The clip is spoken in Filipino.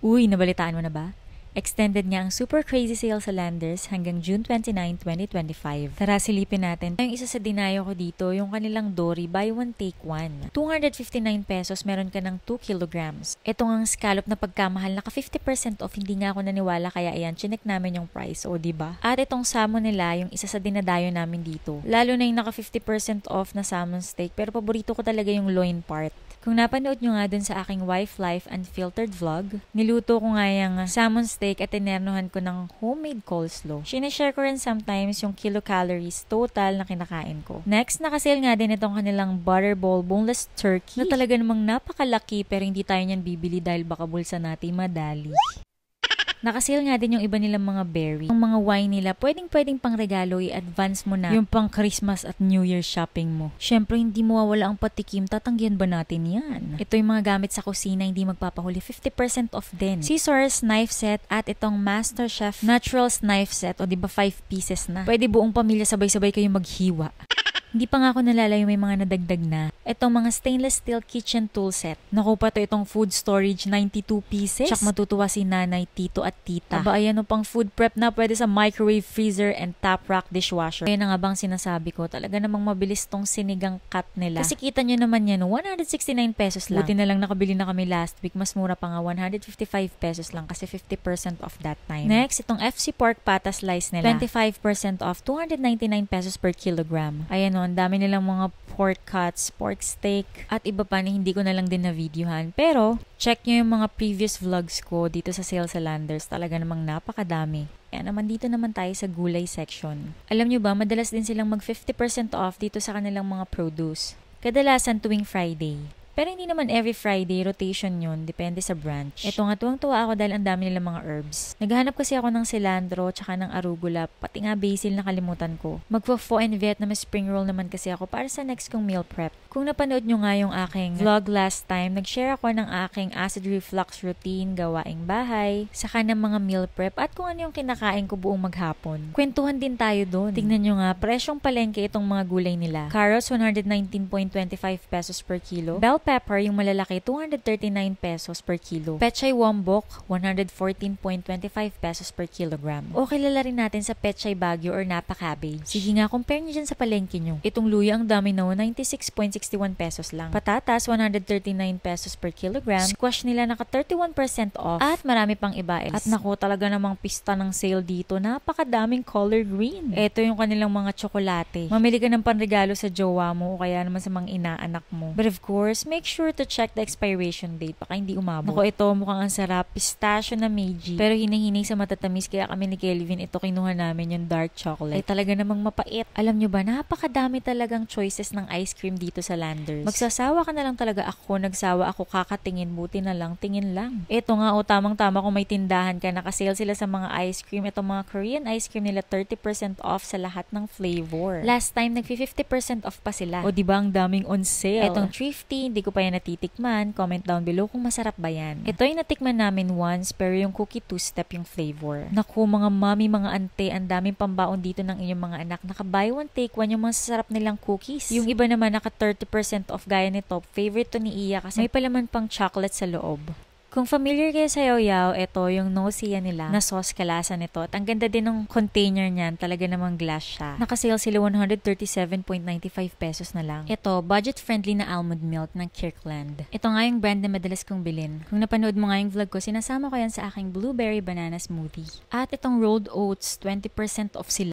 Uy, nabalitaan mo na ba? Extended nga ang super crazy sale sa Landers hanggang June 29, 2025. Tara, silipin natin. Yung isa sa dinayo ko dito, yung kanilang Dory buy one take one. 259 pesos, meron ka ng 2 kilograms. Ito nga ang scallop na pagkamahal, naka 50% off, hindi nga ako naniwala kaya ayan, chinek namin yung price, o diba? At itong salmon nila, yung isa sa dinadayo namin dito. Lalo na yung naka 50% off na salmon steak, pero paborito ko talaga yung loin part. Kung napanood nyo nga dun sa aking Wife Life Unfiltered vlog, niluto ko nga yung salmon steak at tinernohan ko ng homemade coleslaw. Sinashare ko rin sometimes yung kilocalories total na kinakain ko. Next, nakasale nga din itong kanilang Butterball Boneless Turkey na talaga namang napakalaki pero hindi tayo niyan bibili dahil baka bulsa natin madali. Nakasale nga din yung iba nilang mga berry. Yung mga wine nila, pwedeng pang regalo, i-advance mo na yung pang Christmas at New Year shopping mo. Syempre, hindi mawawala ang patikim, tatanggihan ba natin yan? Ito yung mga gamit sa kusina, hindi magpapahuli, 50% off din. Scissors, knife set, at itong MasterChef Naturals knife set, o diba 5 pieces na. Pwede buong pamilya sabay-sabay kayong maghiwa. Hindi pa nga ako nalalayo may mga nadagdag na. Itong mga stainless steel kitchen tool set. Naku pa to itong food storage 92 pieces. Tsak matutuwa si nanay, tito at tita. Aba ayan o pang food prep na pwede sa microwave, freezer, and top rack dishwasher. Kaya na nga bang sinasabi ko, talaga namang mabilis tong sinigang cut nila. Kasi kita nyo naman yan, 169 pesos lang. Buti na lang nakabili na kami last week. Mas mura pa nga, 155 pesos lang kasi 50% off that time. Next, itong FC pork pata slice nila. 25% off, 299 pesos per kilogram. Ayan ang dami nilang mga pork cuts, pork steak, at iba pa na hindi ko na lang din na videohan. Pero, check nyo yung mga previous vlogs ko dito sa sale sa Landers. Talaga namang napakadami. Kaya naman dito naman tayo sa gulay section. Alam nyo ba, madalas din silang mag 50% off dito sa kanilang mga produce. Kadalasan tuwing Friday. Pero hindi naman every Friday, rotation yun. Depende sa branch. Ito nga, tuwang-tuwa ako dahil ang dami nilang mga herbs. Naghahanap kasi ako ng cilantro, tsaka ng arugula, pati nga basil na kalimutan ko. Magpo-pho and Vietnamese spring roll naman kasi ako para sa next kong meal prep. Kung napanood nyo nga yung aking vlog last time, nag-share ako ng aking acid reflux routine, gawaing bahay, saka ng mga meal prep, at kung ano yung kinakain ko buong maghapon. Kwentuhan din tayo doon. Tingnan nyo nga, presyong palengke itong mga gulay nila. Carrots, 119.25 pesos per kilo. Bell pepper, yung malalaki, 239 pesos per kilo. Pechay Wombok, 114.25 pesos per kilogram. O kilala rin natin sa Pechay Baguio or Napa Cabbage. Sige nga, compare nyo dyan sa palengke nyo. Itong luya ang dami na 96.61 pesos lang. Patatas, 139 pesos per kilogram. Squash nila naka 31% off. At marami pang iba else. At naku, talaga namang pista ng sale dito. Napakadaming color green. Ito yung kanilang mga tsokolate. Mamili ka ng panregalo sa jowa mo o kaya naman sa mga inaanak mo. But of course, make sure to check the expiration date. Baka hindi umabot. Naku, ito mukhang ang sarap. Pistachio na Meiji. Pero hinihinay sa matatamis kaya kami ni Kelvin, ito kinuha namin yung dark chocolate. Ay talaga namang mapait. Alam nyo ba, napakadami talagang choices ng ice cream dito sa Landers. Magsasawa ka na lang talaga ako. Nagsawa ako kakatingin. Buti na lang, tingin lang. Ito nga, tamang-tama kung may tindahan ka. Nakasale sila sa mga ice cream. Itong mga Korean ice cream nila, 30% off sa lahat ng flavor. Last time, nag-50% off pa sila. O diba, ang daming on sale. Itong thrifty, hindi ko pa yan natitikman. Comment down below kung masarap ba yan. Ito yung natikman namin once, pero yung cookie two-step yung flavor. Naku, mga mami, mga ante, ang daming pambaon dito ng inyong mga anak. Naka buy one, take one yung mga sasarap nilang cookies. Yung iba naman naka 30% off gaya nito. Favorite to ni Iya kasi may palaman pang chocolate sa loob. Kung familiar kayo sa Yaoyao, ito yung Nosia nila na sauce kalasa nito. At ang ganda din ng container niyan, talaga namang glass siya. Nakasale sila 137.95 pesos na lang. Ito, budget-friendly na almond milk ng Kirkland. Ito nga yung brand na madalas kong bilhin. Kung napanood mo nga yung vlog ko, sinasama ko yan sa aking blueberry banana smoothie. At itong rolled oats, 20% off sila.